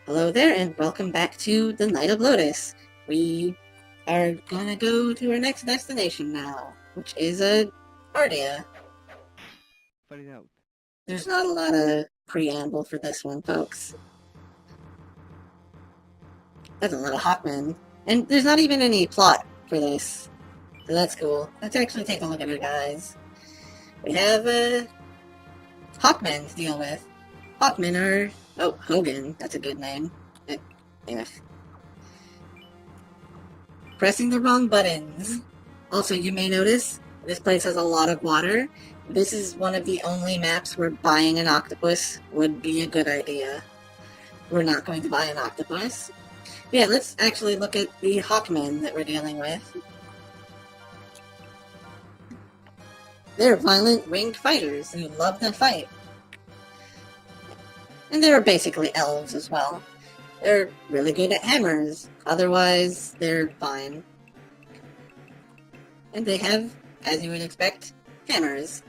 Hello there, and welcome back to the Night of Lodis. We are gonna go to our next destination now, which is Ardia. Find it out. There's not a lot of preamble for this one, folks. That's a lot of Hawkmen. And there's not even any plot for this. So that's cool. Let's actually take a look at it, guys. We have, Hawkmen to deal with. Hawkmen are... Oh, Hogan. That's a good name. Yeah. Pressing the wrong buttons. Also, you may notice this place has a lot of water. This is one of the only maps where buying an octopus would be a good idea. We're not going to buy an octopus. Yeah, let's actually look at the Hawkmen that we're dealing with. They're violent winged fighters who love to fight. And they're basically elves as well. They're really good at hammers. Otherwise, they're fine. And they have, as you would expect, hammers.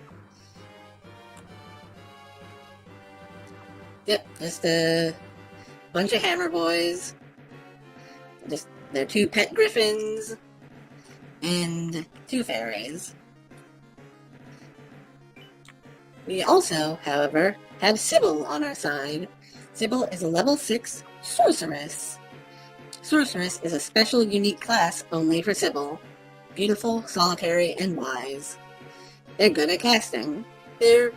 Yep, just a bunch of hammer boys. They're two pet griffins and two fairies. We also, however, have Sybil on our side. Sybil is a level 6 sorceress. Sorceress is a special, unique class only for Sybil. Beautiful, solitary, and wise. They're good at casting. They're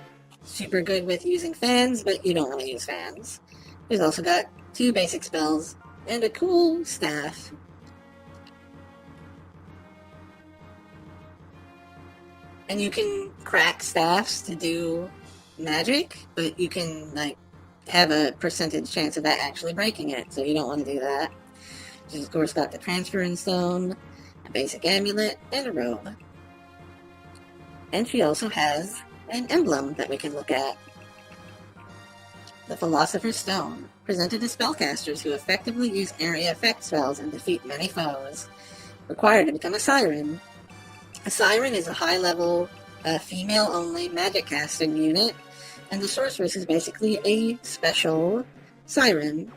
super good with using fans, but you don't want to use fans. There's also got 2 basic spells and a cool staff. And you can crack staffs to do magic, but you can, have a percentage chance of that actually breaking it, so you don't want to do that. She's, of course, got the Transference Stone, a basic amulet, and a robe. And she also has an emblem that we can look at. The Philosopher's Stone, presented to spellcasters who effectively use area effect spells and defeat many foes. Required to become a Siren. A Siren is a high-level, female-only magic casting unit, and the Sorceress is basically a special Siren.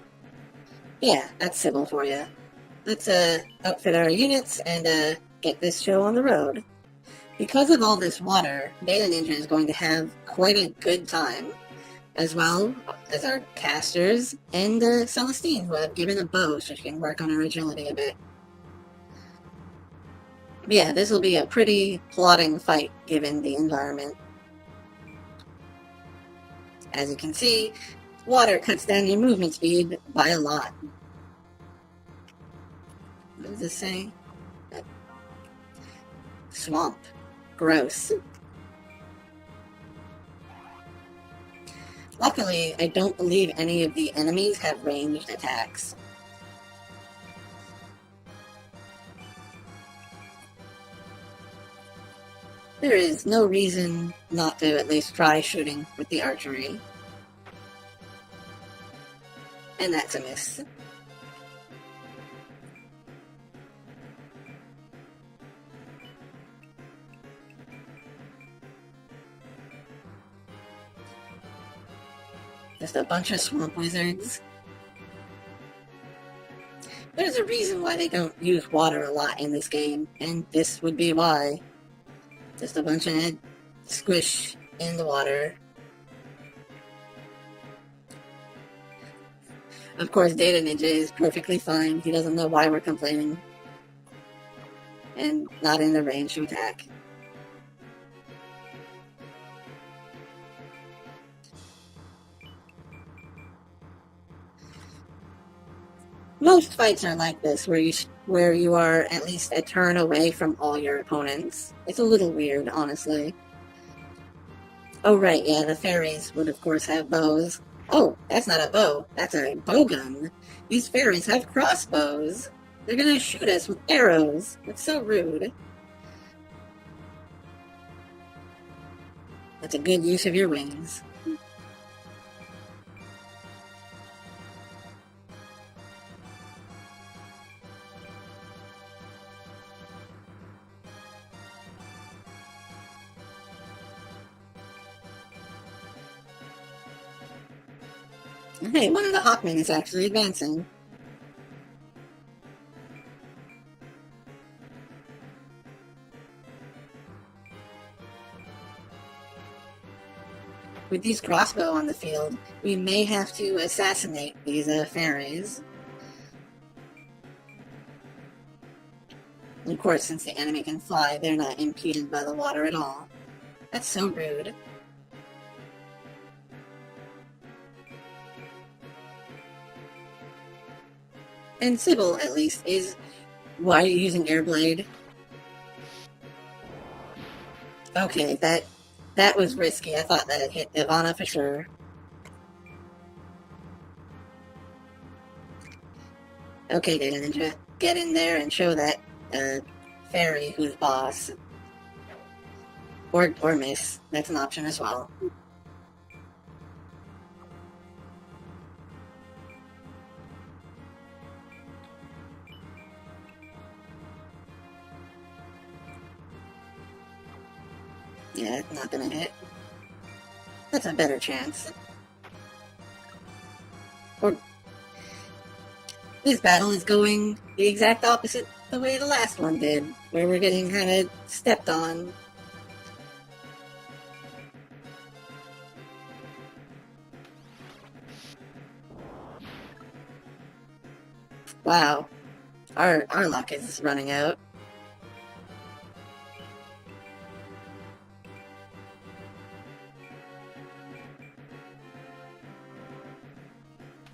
Yeah, that's Sybil for you. Let's outfit our units and get this show on the road. Because of all this water, Beta Ninja is going to have quite a good time, as well as our casters and Celestine, who have given a bow so she can work on her agility a bit. Yeah, this will be a pretty plotting fight given the environment. As you can see, water cuts down your movement speed by a lot. What does this say? Swamp. Gross. Luckily, I don't believe any of the enemies have ranged attacks. There is no reason not to at least try shooting with the archery. And that's a miss. Just a bunch of swamp wizards. There's a reason why they don't use water a lot in this game, and this would be why. Just a bunch of squish in the water. Of course, Data Ninja is perfectly fine. He doesn't know why we're complaining. And not in the range to attack. Most fights are like this, where you are at least a turn away from all your opponents. It's a little weird, honestly. Oh right, yeah, the fairies would of course have bows. Oh, that's not a bow, that's a bowgun. These fairies have crossbows. They're gonna shoot us with arrows. That's so rude. That's a good use of your wings. Hey, one of the Hawkmen is actually advancing. With these crossbow on the field, we may have to assassinate these fairies. And of course, since the enemy can fly, they're not impeded by the water at all. That's so rude. And Sybil, at least, is... Why are you using Airblade? Okay, that was risky. I thought that it hit Ivana for sure. Okay, Data Ninja, get in there and show that fairy who's boss. Or miss. That's an option as well. Yeah, not gonna hit. That's a better chance. Or this battle is going the exact opposite the way the last one did, where we're getting kind of stepped on. Wow, our luck is running out.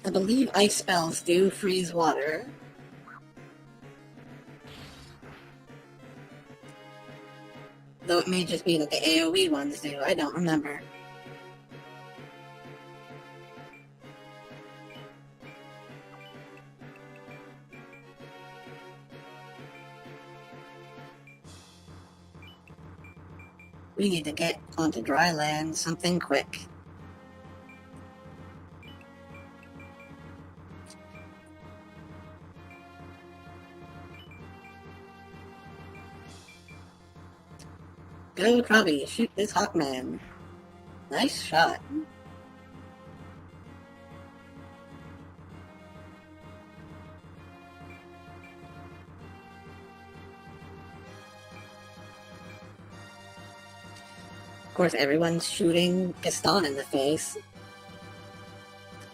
I believe ice spells do freeze water. Though it may just be that the AoE ones do, I don't remember. We need to get onto dry land, something quick. Go, Krabby, shoot this Hawkman. Nice shot. Of course, everyone's shooting Gaston in the face.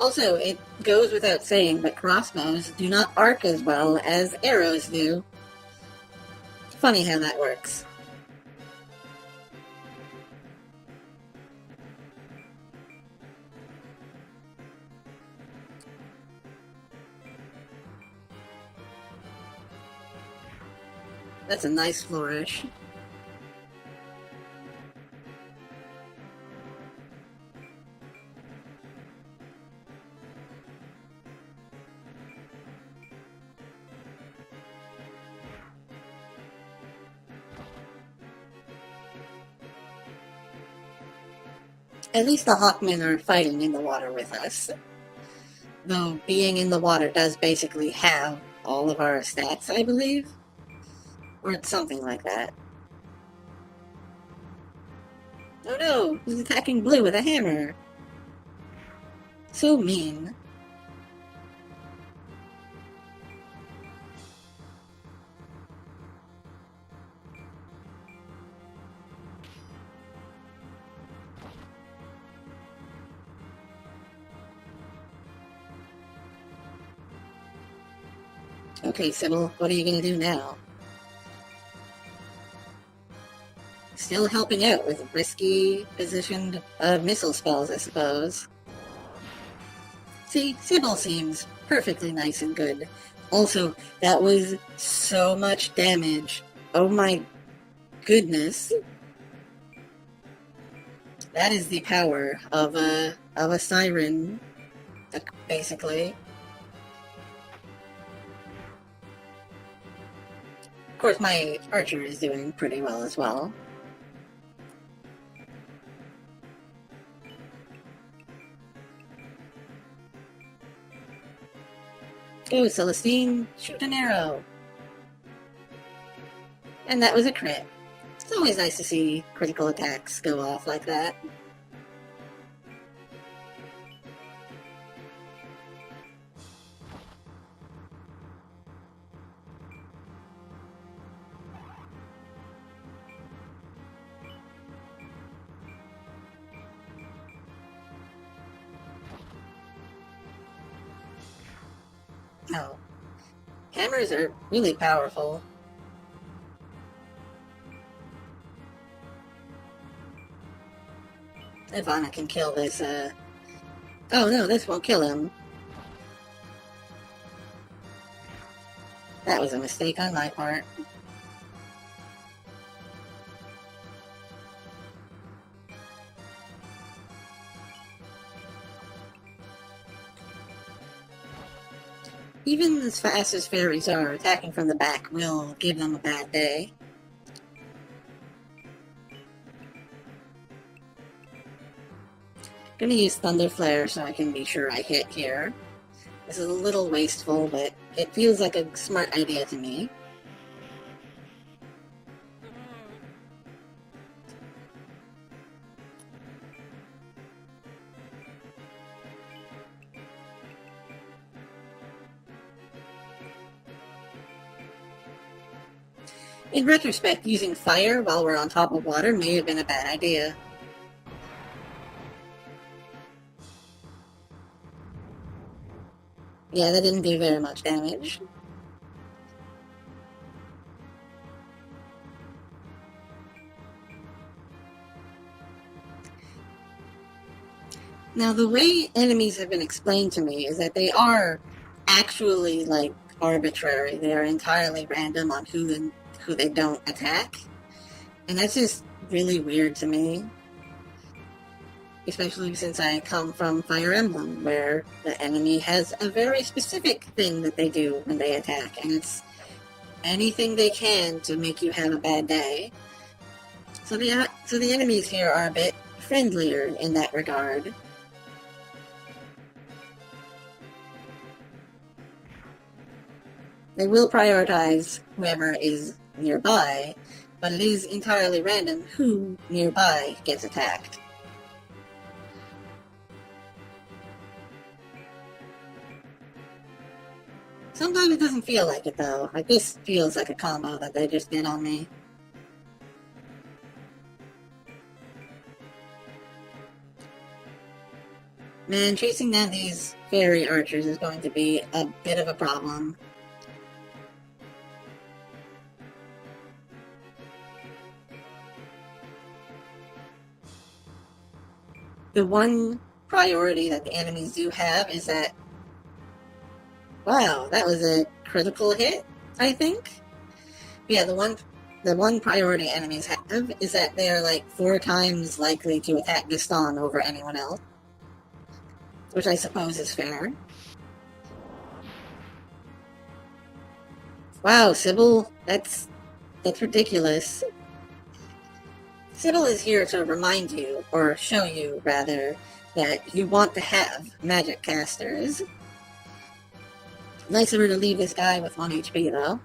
Also, it goes without saying, but crossbows do not arc as well as arrows do. Funny how that works. That's a nice flourish. At least the Hawkmen are fighting in the water with us. Though being in the water does basically have all of our stats, I believe. Or it's something like that. Oh no! He's attacking Blue with a hammer! So mean. Okay, Sybil, what are you gonna do now? Still helping out with risky positioned missile spells, I suppose. See, Sybil seems perfectly nice and good. Also, that was so much damage. Oh my goodness. That is the power of a siren, basically. Of course, my archer is doing pretty well as well. Oh, Celestine, shoot an arrow. And that was a crit. It's always nice to see critical attacks go off like that. Oh, hammers are really powerful. Ivana can kill this, Oh no, this won't kill him. That was a mistake on my part. Even as fast as fairies are, attacking from the back will give them a bad day. Gonna use Thunder Flare so I can be sure I hit here. This is a little wasteful, but it feels like a smart idea to me. In retrospect, using fire while we're on top of water may have been a bad idea. Yeah, that didn't do very much damage. Now, the way enemies have been explained to me is that they are actually, like, arbitrary. They are entirely random on who they don't attack. And that's just really weird to me. Especially since I come from Fire Emblem, where the enemy has a very specific thing that they do when they attack, and it's anything they can to make you have a bad day. So the enemies here are a bit friendlier in that regard. They will prioritize whoever is nearby, but it is entirely random who nearby gets attacked. Sometimes it doesn't feel like it though. Like this feels like a combo that they just did on me. Man, chasing down these fairy archers is going to be a bit of a problem. The one priority that the enemies do have is that... Wow, that was a critical hit, I think? Yeah, the one priority enemies have is that they're like 4 times likely to attack Gaston over anyone else. Which I suppose is fair. Wow, Sybil, that's ridiculous. Sybil is here to remind you, or show you, rather, that you want to have magic casters. Nice of her to leave this guy with 1 HP, though.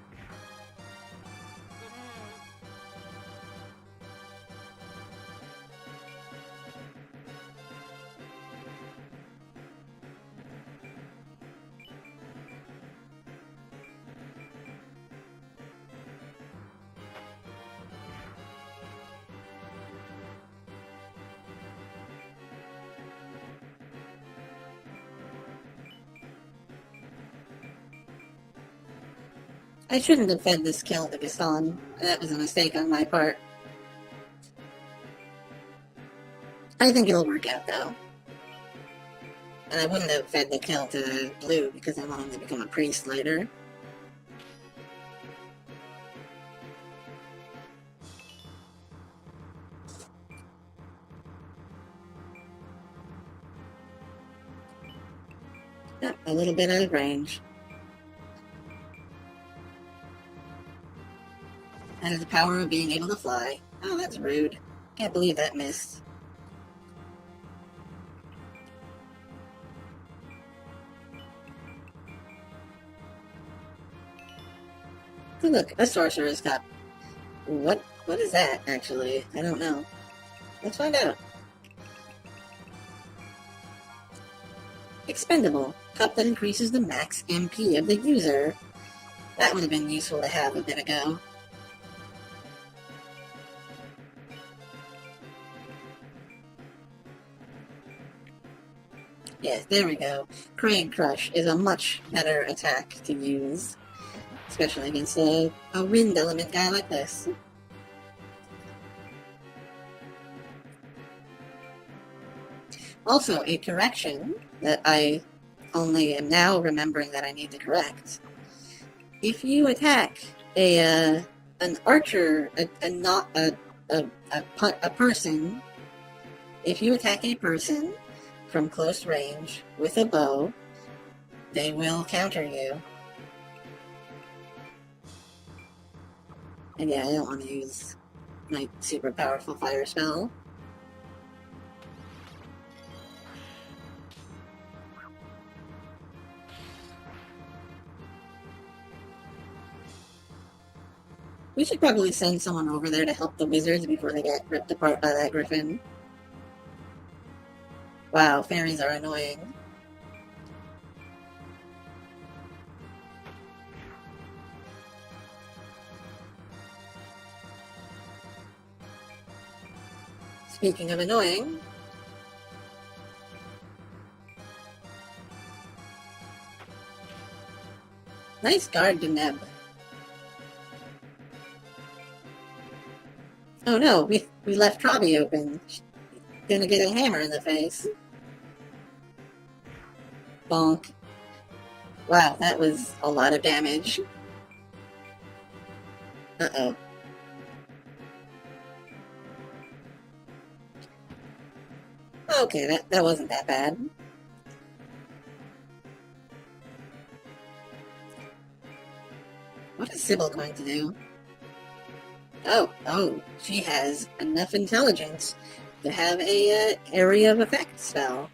I shouldn't have fed this kill to Gaston. That was a mistake on my part. I think it'll work out, though. And I wouldn't have fed the kill to Blue because I want him to become a priest later. Yep, a little bit out of range. Has the power of being able to fly. Oh, that's rude. Can't believe that missed. Oh, look, a sorcerer's cup. What is that, actually? I don't know. Let's find out. Expendable. Cup that increases the max MP of the user. That would have been useful to have a bit ago. Yes, there we go. Crane Crush is a much better attack to use, especially against a wind element guy like this. Also, a correction that I only am now remembering that I need to correct. If you attack an archer, a person, if you attack a person from close range with a bow, they will counter you. And yeah, I don't want to use my super powerful fire spell. We should probably send someone over there to help the wizards before they get ripped apart by that griffin. Wow, fairies are annoying. Speaking of annoying, nice guard to Neb. Oh no, we left Trobby open. Gonna get a hammer in the face. Bonk. Wow, that was a lot of damage. Uh-oh. Okay, that wasn't that bad. What is Sybil going to do? Oh, she has enough intelligence to have a area of effect spell.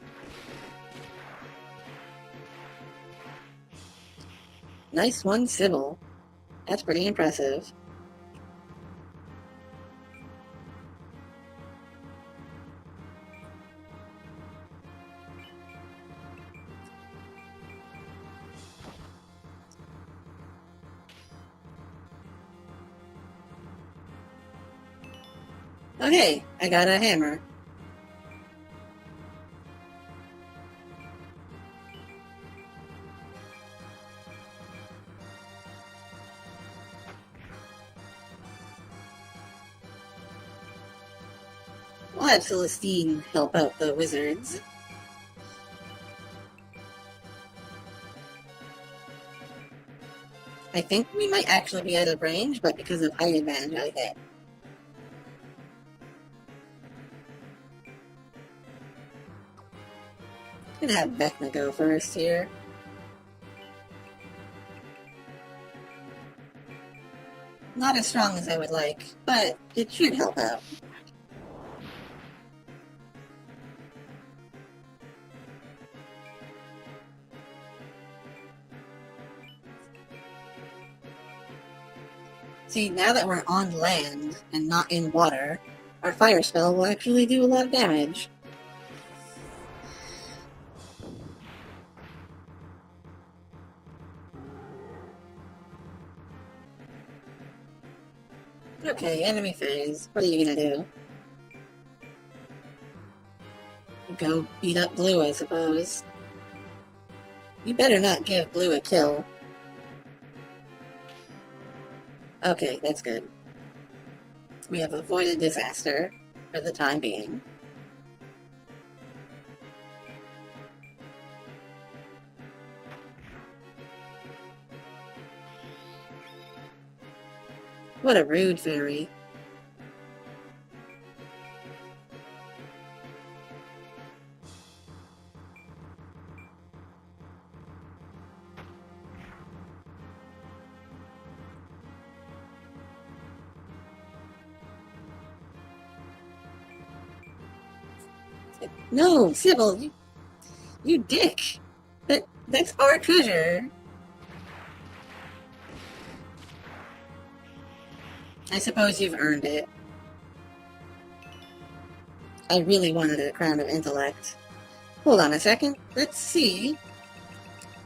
Nice one, Sybil. That's pretty impressive. Okay, I got a hammer. We'll have Celestine help out the wizards. I think we might actually be out of range, but because of height advantage, I hit. Gonna have Vecna go first here. Not as strong as I would like, but it should help out. See, now that we're on land and not in water, our fire spell will actually do a lot of damage. Okay, enemy phase. What are you gonna do? Go beat up Blue, I suppose. You better not give Blue a kill. Okay, that's good. We have avoided disaster for the time being. What a rude fairy. No, Sybil, you dick! That's our treasure! I suppose you've earned it. I really wanted a crown of intellect. Hold on a second. Let's see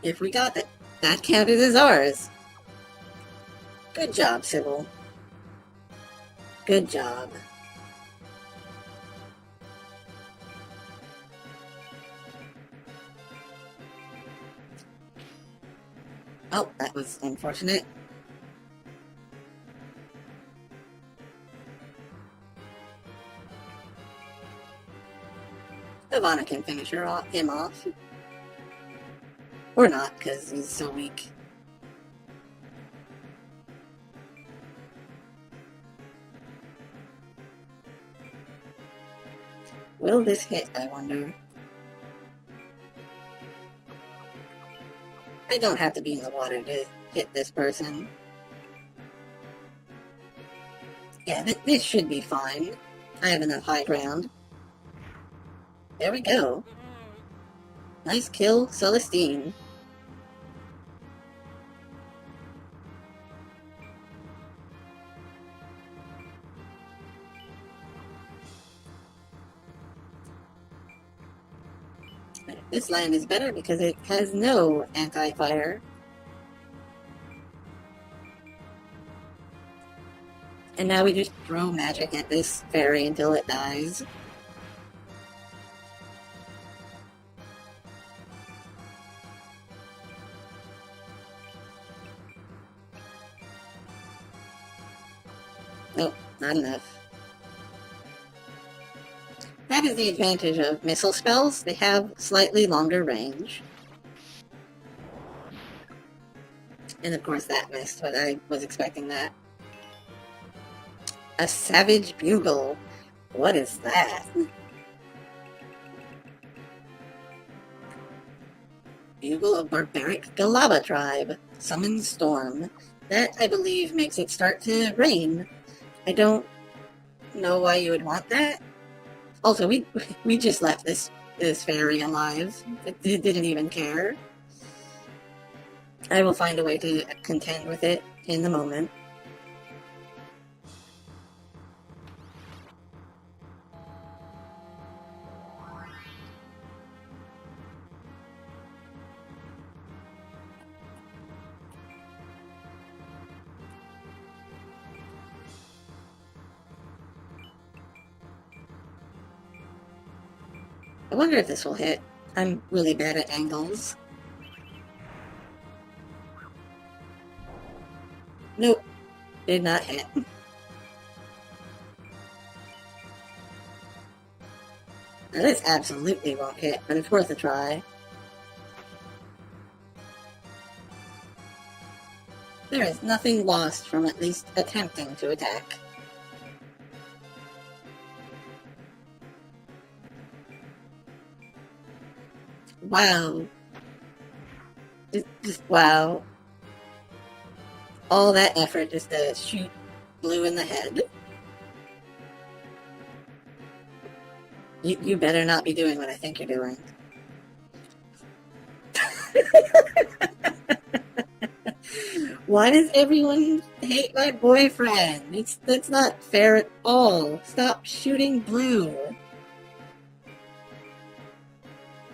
if we got that. That counted as ours. Good job, Sybil. Good job. Oh, that was unfortunate. Ivana can finish him off. Or not, because he's so weak. Will this hit, I wonder? I don't have to be in the water to hit this person. Yeah, this should be fine. I have enough high ground. There we go. Nice kill, Celestine. This land is better because it has no anti-fire. And now we just throw magic at this fairy until it dies. Nope, not enough. That is the advantage of missile spells. They have slightly longer range. And of course that missed, but I was expecting that. A Savage Bugle. What is that? Bugle of Barbaric Galaba Tribe. Summon Storm. That, I believe, makes it start to rain. I don't know why you would want that. Also, we just left this fairy alive. It didn't even care. I will find a way to contend with it in the moment. I wonder if this will hit. I'm really bad at angles. Nope. Did not hit. Now this absolutely won't hit, but it's worth a try. There is nothing lost from at least attempting to attack. Wow. Just wow. All that effort just to shoot blue in the head. You better not be doing what I think you're doing. Why does everyone hate my boyfriend? That's not fair at all. Stop shooting blue.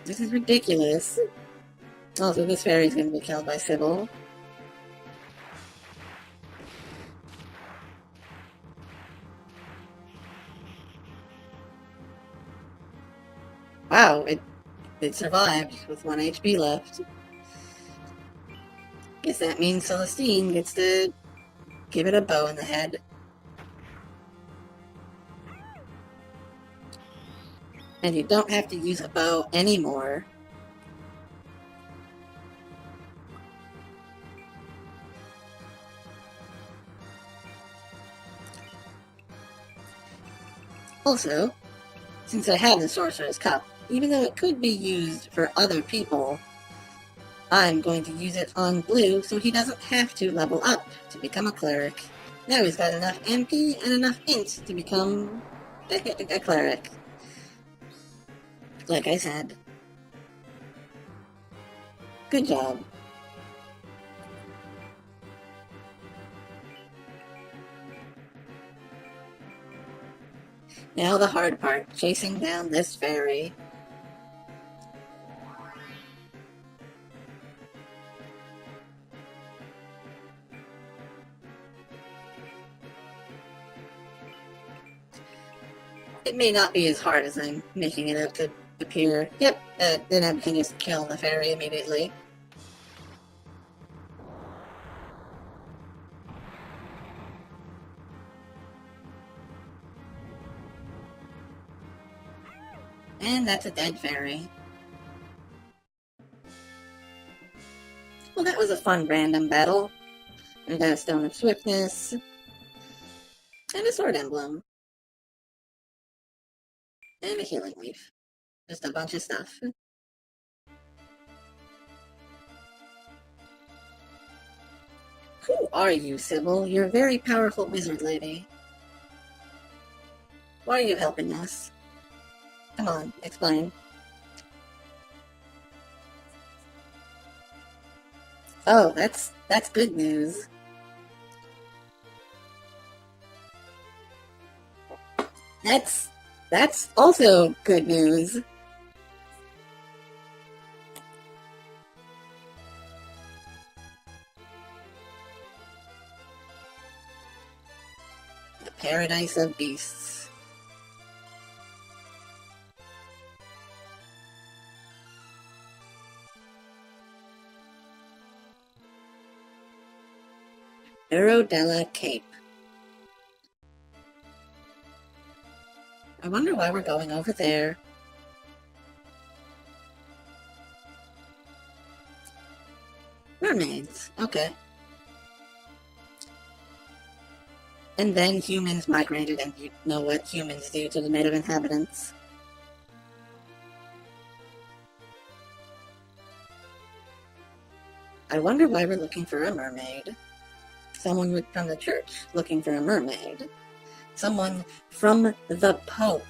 This is ridiculous. Also, this fairy's gonna be killed by Sybil. Wow, it survived with 1 HP left. Guess that means Celestine gets to give it a bow in the head. And you don't have to use a bow anymore. Also, since I have the Sorcerer's Cup, even though it could be used for other people, I'm going to use it on Blue so he doesn't have to level up to become a cleric. Now he's got enough MP and enough int to become a cleric. Like I said. Good job. Now the hard part, chasing down this fairy. It may not be as hard as I'm making it out to appear. Yep, then I can just kill the fairy immediately. And that's a dead fairy. Well, that was a fun random battle. We got a Stone of Swiftness. And a Sword Emblem. And a Healing Leaf. Just a bunch of stuff. Who are you, Sybil? You're a very powerful wizard lady. Why are you helping us? Come on, explain. Oh, that's good news. That's also good news. The Paradise of Beasts. Aerodella Cape. I wonder why we're going over there. Mermaids. Okay. And then humans migrated, and you know what humans do to the native inhabitants. I wonder why we're looking for a mermaid. Someone from the church looking for a mermaid. Someone from the Pope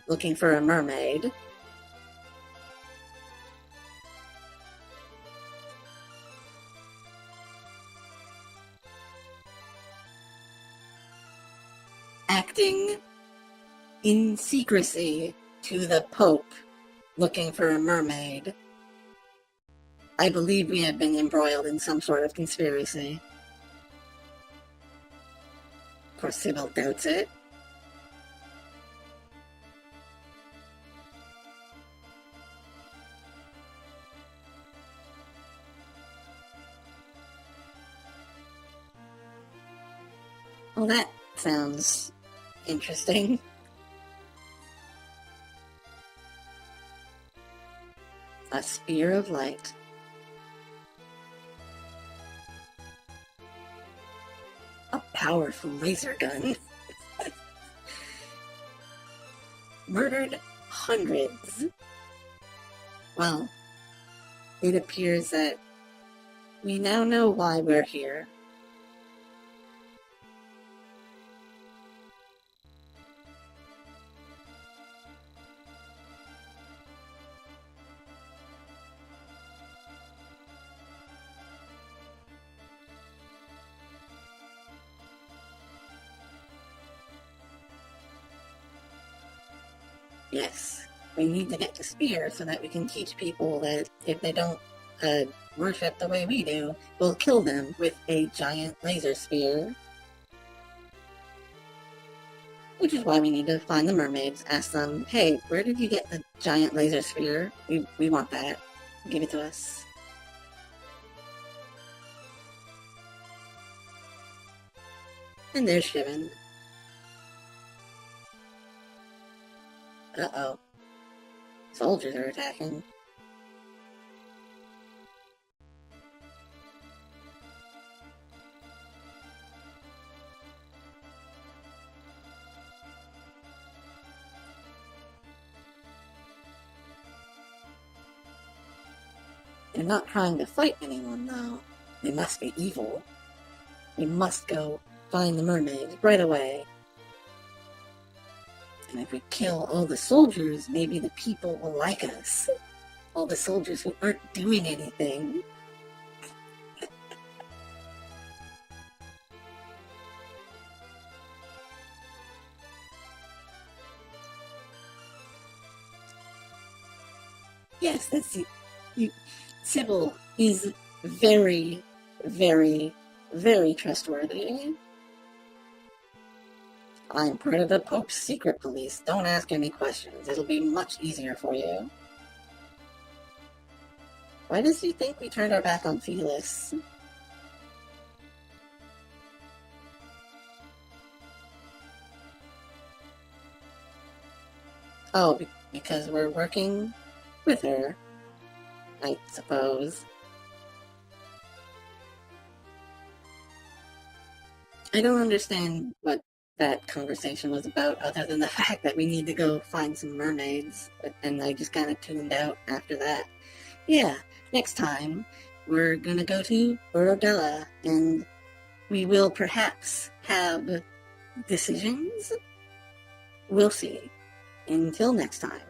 looking for a mermaid. Acting in secrecy to the Pope looking for a mermaid. I believe we have been embroiled in some sort of conspiracy. Of course, Sybil doubts it. Well, that sounds interesting. A spear of light. A powerful laser gun. Murdered hundreds. Well, it appears that we now know why we're here. Yes, we need to get the spear so that we can teach people that if they don't worship the way we do, we'll kill them with a giant laser spear. Which is why we need to find the mermaids, ask them, hey, where did you get the giant laser spear? We want that. Give it to us. And there's Shivan. Uh-oh. Soldiers are attacking. They're not trying to fight anyone, though. They must be evil. We must go find the mermaids right away. And if we kill all the soldiers, maybe the people will like us. All the soldiers who aren't doing anything. Yes, that's it. Sybil is very, very, very trustworthy. I'm part of the Pope's secret police. Don't ask any questions. It'll be much easier for you. Why does he think we turned our back on Felis? Oh, because we're working with her, I suppose. I don't understand what that conversation was about, other than the fact that we need to go find some mermaids, and I just kind of tuned out after that. Yeah, next time we're gonna go to Borodella, and we will perhaps have decisions. We'll see. Until next time.